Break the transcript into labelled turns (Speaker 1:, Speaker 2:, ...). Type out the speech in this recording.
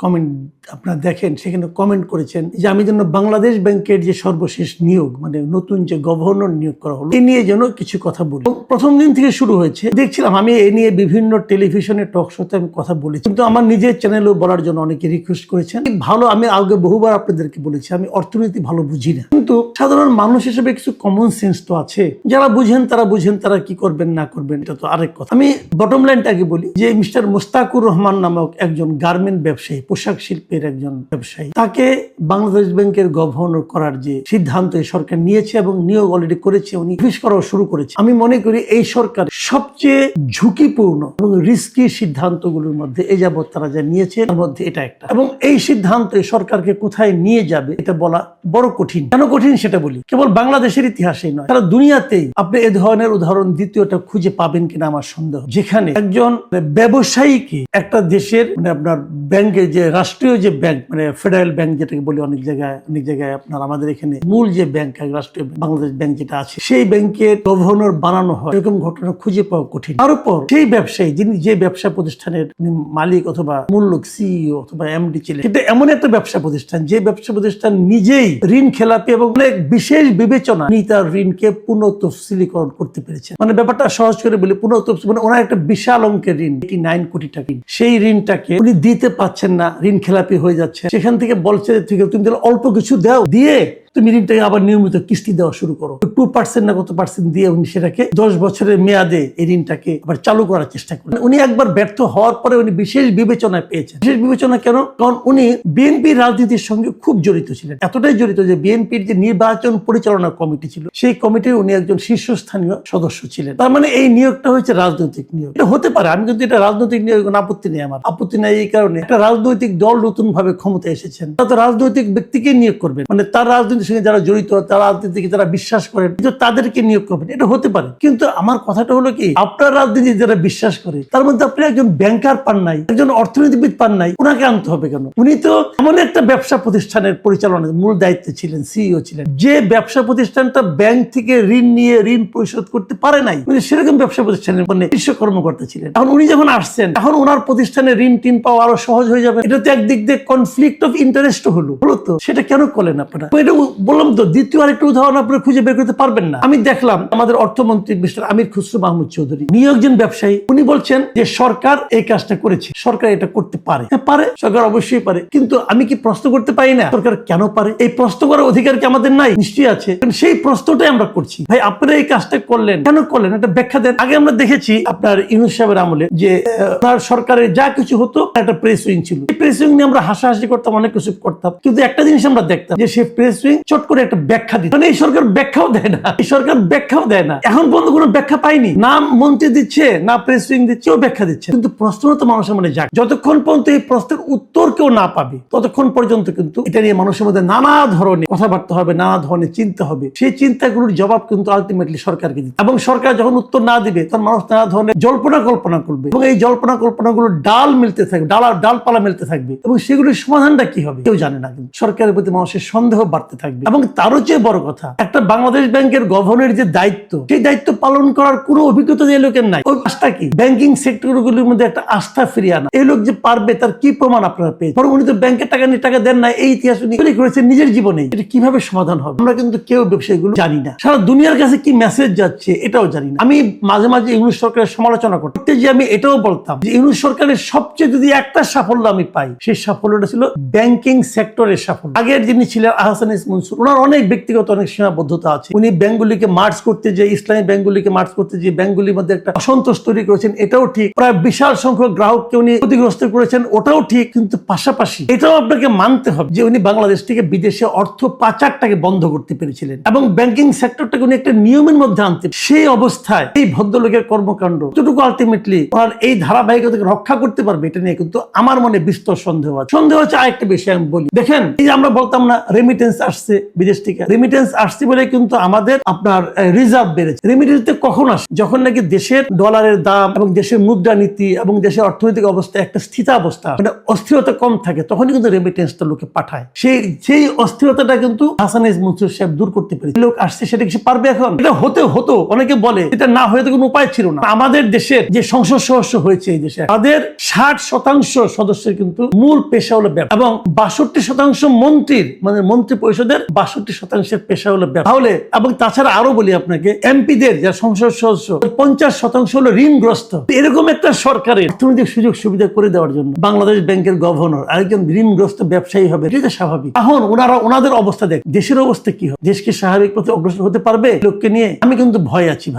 Speaker 1: Comment আপনারা দেখেন, সেখানে কমেন্ট করেছেন যে আমি যেন বাংলাদেশ ব্যাংকের যে সর্বশেষ নিয়োগ, মানে নতুন যে গভর্নর নিয়োগ করা হলো, এই নিয়ে যেন কিছু কথা বলি। প্রথম দিন থেকে শুরু হয়েছে, দেখছিলাম আমি এই নিয়ে বিভিন্ন টেলিভিশনে টক শোতে আমি কথা বলেছি, কিন্তু আমার নিজের চ্যানেলেও বলার জন্য অনেকে রিকোয়েস্ট করেছেন। ভালো, আমি আগে বহুবার আপনাদেরকে বলেছি আমি অর্থনীতি ভালো বুঝি না, কিন্তু সাধারণ মানুষ হিসেবে কিছু কমন সেন্স তো আছে। যারা বুঝেন তারা কি করবেন না করবেন এটা তো আরেক কথা। আমি বটম লাইনটাকে বলি যে মিস্টার মোস্তাকুর রহমান নামক একজন গার্মেন্ট ব্যবসায়ী, পোশাক শিল্পের একজন ব্যবসায়ী, তাকে বাংলাদেশ ব্যাংকের গভর্নর করার যে সিদ্ধান্ত এই সরকার নিয়েছে এবং নিয়োগ অলরেডি করেছে, উনি অফিস করাও শুরু করেছে। আমি মনে করি এই সরকার সবচেয়ে ঝুঁকিপূর্ণ এবং রিস্কি সিদ্ধান্তগুলোর মধ্যে এই যাবৎ তারা যা নিয়েছে তার মধ্যে এটা একটা। এবং এই সিদ্ধান্ত সরকারকে কোথায় নিয়ে যাবে এটা বলা বড় কঠিন। কেন কঠিন সেটা বলি। কেবল বাংলাদেশের ইতিহাসেই নয়, সারা দুনিয়াতেই আপনি এ ধরনের উদাহরণ দ্বিতীয়টা খুঁজে পাবেন কিনা আমার সন্দেহ, যেখানে একজন ব্যবসায়ীকে একটা দেশের আপনার ব্যাংকের যে রাষ্ট্রীয় যে ব্যাংক, মানে ফেডারেল ব্যাংক যেটাকে বলি, অনেক জায়গায় আপনার আমাদের এখানে মূল যে ব্যাংক, রাষ্ট্রীয় বাংলাদেশ ব্যাংক যেটা আছে, সেই ব্যাংকের গভর্নর বানানো হয়, এরকম ঘটনা খুঁজে পাওয়া কঠিন। তার উপর সেই ব্যবসায়ী, যিনি যে ব্যবসা প্রতিষ্ঠানের মালিক অথবা মূল লোক, সিইও অথবা এমডি ছিলেন, এটা এমন একটা ব্যবসা প্রতিষ্ঠান যে ব্যবসা প্রতিষ্ঠান নিজেই ঋণ খেলাপি এবং অনেক বিশেষ বিবেচনা নিয়ে তার ঋণকে পুনঃ তফসিলীকরণ করতে পেরেছে। মানে ব্যাপারটা সহজ করে বলি, পুনঃ তফসিল মানে ওনার একটা বিশাল অঙ্কের ঋণ, 89 কোটি টাকা, সেই ঋণটাকে উনি দিতে পারছেন না, ঋণ খেলাপি হয়ে যাচ্ছে। সেখান থেকে বলছে তুমি অল্প কিছু দাও, দিয়ে তুমি ঋণটাকে আবার নিয়মিত কিস্তি দেওয়া শুরু করো, 2% না কত পার্সেন্ট দিয়ে উনি সেটাকে 10 বছরের মেয়াদে এই ঋণটাকে আবার চালু করার চেষ্টা করেন। উনি একবার ব্যর্থ হওয়ার পরে উনি বিশেষ বিবেচনা পেয়েছেন। বিশেষ বিবেচনা কেন? কারণ উনি বিএনপি রাজনীতির সঙ্গে খুব জড়িত ছিলেন, এতটাই জড়িত যে বিএনপির যে নির্বাচন পরিচালনা কমিটি ছিল, সেই কমিটির উনি একজন শীর্ষস্থানীয় সদস্য ছিলেন। তার মানে এই নিয়োগটা হচ্ছে রাজনৈতিক নিয়োগ। এটা হতে পারে, আমি কিন্তু এটা রাজনৈতিক নিয়োগ আপত্তি নেই, আমার আপত্তি নেই এই কারণে একটা রাজনৈতিক দল নতুন ভাবে ক্ষমতায় এসেছেন, তারা তো রাজনৈতিক ব্যক্তিকে নিয়োগ করবেন, মানে তার রাজনীতির সঙ্গে যারা জড়িত, তারা রাজনীতিকে যারা বিশ্বাস করেন, কিন্তু তাদেরকে নিয়োগ করবেন, এটা হতে পারে। কিন্তু আমার কথাটা হলো কি, আপনার রাজনীতি যারা বিশ্বাস করে তার মধ্যে আপনি একজন ব্যাংকার পান নাই, একজন অর্থনীতিবিদ পান নাই, ওনাকে আনতে হবে কেন? উনি তো এমন একটা ব্যবসা প্রতিষ্ঠানের পরিচালনার মূল দায়িত্বে ছিলেন, সিইও ছিলেন, যে ব্যবসা প্রতিষ্ঠানটা ব্যাংক থেকে ঋণ নিয়ে ঋণ পরিশোধ করতে পারে নাই, উনি সেরকম ব্যবসা প্রতিষ্ঠানের মানে শীর্ষ কর্মকর্তা ছিলেন। এখন উনি যখন আসছেন, এখন ওনার প্রতিষ্ঠানে ঋণ টিন পাওয়া আরো সহজ হয়ে যাবে। এটা তো একদিক দিয়ে কনফ্লিক্ট অফ ইন্টারেস্ট হলো তো, সেটা কেন করলেন আপনারা? এটা বললাম তো, দ্বিতীয় আরেকটা উদাহরণ আপনারা খুঁজে বের করতে পারবেন না। আমি দেখলাম আমাদের অর্থমন্ত্রী মিস্টার আমির খুসরো মাহমুদ চৌধুরী, নিয়োগজন ব্যবসায়ী, উনি বলছেন যে সরকার এই কাজটা করেছে, সরকার এটা করতে পারে। হ্যাঁ পারে, সরকার অবশ্যই পারে, কিন্তু আমি কি প্রশ্ন করতে পারি না সরকার কেন পারে? এই প্রশ্ন করার অধিকার কি আমাদের নাই? নিশ্চয়ই আছে। সেই প্রশ্নটাই আমরা করছি, ভাই আপনারা এই কাজটা করলেন কেন করলেন, একটা ব্যাখ্যা দেন। আগে আমরা দেখেছি আপনার ইউনূস সাহেবের আমলে যে সরকারের যা কিছু হতো একটা প্রেস উইং ছিল, এই প্রেস উইং নিয়ে আমরা হাসাহাসি করতাম, অনেক কিছু করতাম, কিন্তু একটা জিনিস আমরা দেখতাম যে সেই প্রেস উইং চট করে একটা ব্যাখ্যা দিত। এই সরকার ব্যাখ্যাও দেয় না, এই সরকার ব্যাখ্যাও দেয় না, এখন পর্যন্ত কোনো ব্যাখ্যা পাইনি। না মন্ত্রী দিচ্ছে, না প্রেস উইং দিচ্ছে, ও ব্যাখ্যা দিচ্ছে। কিন্তু প্রশ্ন তো মানুষের মনে যাক, যতক্ষণ পর্যন্ত এই প্রশ্নের উত্তর কেউ না পাবে ততক্ষণ পর্যন্ত কিন্তু এটা নিয়ে মানুষের মধ্যে নানা ধরনের কথাবার্তা হবে, নানা ধরনের চিন্তা হবে। সেই চিন্তাগুলোর জবাব কিন্তু আলটিমেটলি সরকারকে দিতে, এবং সরকার যখন উত্তর না দিবে তখন মানুষ নানা ধরনের জল্পনা কল্পনা করবে, এবং এই জল্পনা কল্পনাগুলো ডাল মিলতে থাকবে, ডালপালা মিলতে থাকবে, এবং সেগুলির সমাধানটা কি হবে কেউ জানে না। কিন্তু সরকারের প্রতি মানুষের সন্দেহ বাড়তে থাকবে। এবং তারও চেয়ে বড় কথা, একটা বাংলাদেশ ব্যাংকের গভর্নরের যে দায়িত্ব, সেই দায়িত্ব পালন করার কোনো অভিজ্ঞতা যে লোকের নাই। ওই কাজটা কি? ব্যাংকিং সেক্টরগুলির মধ্যে একটা আস্থা ফিরিয়ে আনা। এই লোক যে পারবে তার কি প্রমাণ আপনারা পেয়েছেন? বরং উনি তো ব্যাংকের টাকা নিয়ে টাকা দেন না, এই ইতিহাস উনি তৈরি করেছেন নিজের জীবনে। এটা কিভাবে সমাধান হবে আমরা কিন্তু কেউ বিষয়গুলো জানি না। সারা দুনিয়ার কাছে কি মেসেজ যাচ্ছে এটাও জানি না। আমি মাঝে মাঝে ইউনূস সরকারের সমালোচনা করতে যে আমি এটাও বলতাম যে ইউনূস সরকারের সবচেয়ে যদি একটা সাফল্য আমি পাই, সেই সাফল্যটা ছিল ব্যাংকিং সেক্টরের সাফল্য। আগের যিনি ছিলেন আহসান ইস মনসুর, ওনার অনেক ব্যক্তিগত অনেক সীমাবদ্ধতা আছে। উনি ব্যাংকগুলিকে মার্জ করতে যে, ইসলামী ব্যাংকগুলিকে মার্জ করতে যে ব্যাংকগুলির মধ্যে একটা অসন্তোষ তৈরি করেছেন, এটাও ঠিক। প্রায় বিশাল সংখ্যক গ্রাহককে উনি ক্ষতিগ্রস্ত করেছেন, ওটাও ঠিক। কিন্তু পাশাপাশি এটাও আপনাকে মানতে হবে যে উনি বাংলাদেশ থেকে বিদেশে অর্থ পাচারটাকে বন্ধ করতে পেরেছিলেন এবং ব্যাংকিং সেক্টরটাকে উনি একটা নিয়মের মধ্যে আনতে। সেই অবস্থায় এই ভদ্রলোকের কর্মকাণ্ড যতটুকু আলটিমেটলি ওনার এই ধারাবাহিকতাকে রক্ষা করতে পারবে, এটা নিয়ে কিন্তু আমার মনে বিস্তর সন্দেহ আছে। সন্দেহ হচ্ছে আরেকটা বিষয় আমি বলি, দেখেন এই যে আমরা বলতাম না রেমিটেন্স আসছে বিদেশ থেকে, রেমিটেন্স আসছে বলে কিন্তু আমাদের আপনার রিজার্ভ বেড়েছে। রেমিটেন্স কখন আসে? যখন নাকি দেশের ডলারের দাম এবং দেশের মুদ্রানীতি এবং দেশের অর্থনৈতিক অবস্থা একটা স্থিতাবস্থা, মানে অস্থিরতা কম থাকে, তখনই কিন্তু রেমিটেন্সটা লোকে পাঠায়। সেই অস্থিরতাটা কিন্তু হাসান ইস মনসুর সাহেব দূর করতে পেরেছে। লোক আসছে, সেটা কি পারবে? এখন এটা হতো, অনেকে বলে এটা না হয়ে তো কোনো উপায় ছিল না। আমাদের দেশের যে সংসদ সদস্য হয়েছে এই দেশে, তাদের 60% সদস্যের কিন্তু মূল পেশা পেশা হলো ব্যবসা, এবং 62% মন্ত্রীর মানে মন্ত্রী পরিষদের 62% পেশা হলো ব্যবসা। তাহলে এবং তাছাড়া আরো বলি আপনাকে, এমপিদের যারা সংসদ সদস্য 50% হলো ঋণগ্রস্ত। এরকম একটা সরকারের অর্থনৈতিক সুযোগ সুবিধা করে দেওয়ার জন্য বাংলাদেশ ব্যাংকের গভর্নর আরেকজন ঋণগ্রস্ত ব্যবসায়ী হবে, এটা তো স্বাভাবিক। এখন ওনাদের অবস্থা দেখ, দেশের অবস্থা কি হবে? দেশ কি স্বাভাবিক পথে অগ্রসর হতে পারবে লোককে নিয়ে? আমি কিন্তু ভয় আছি ভাই।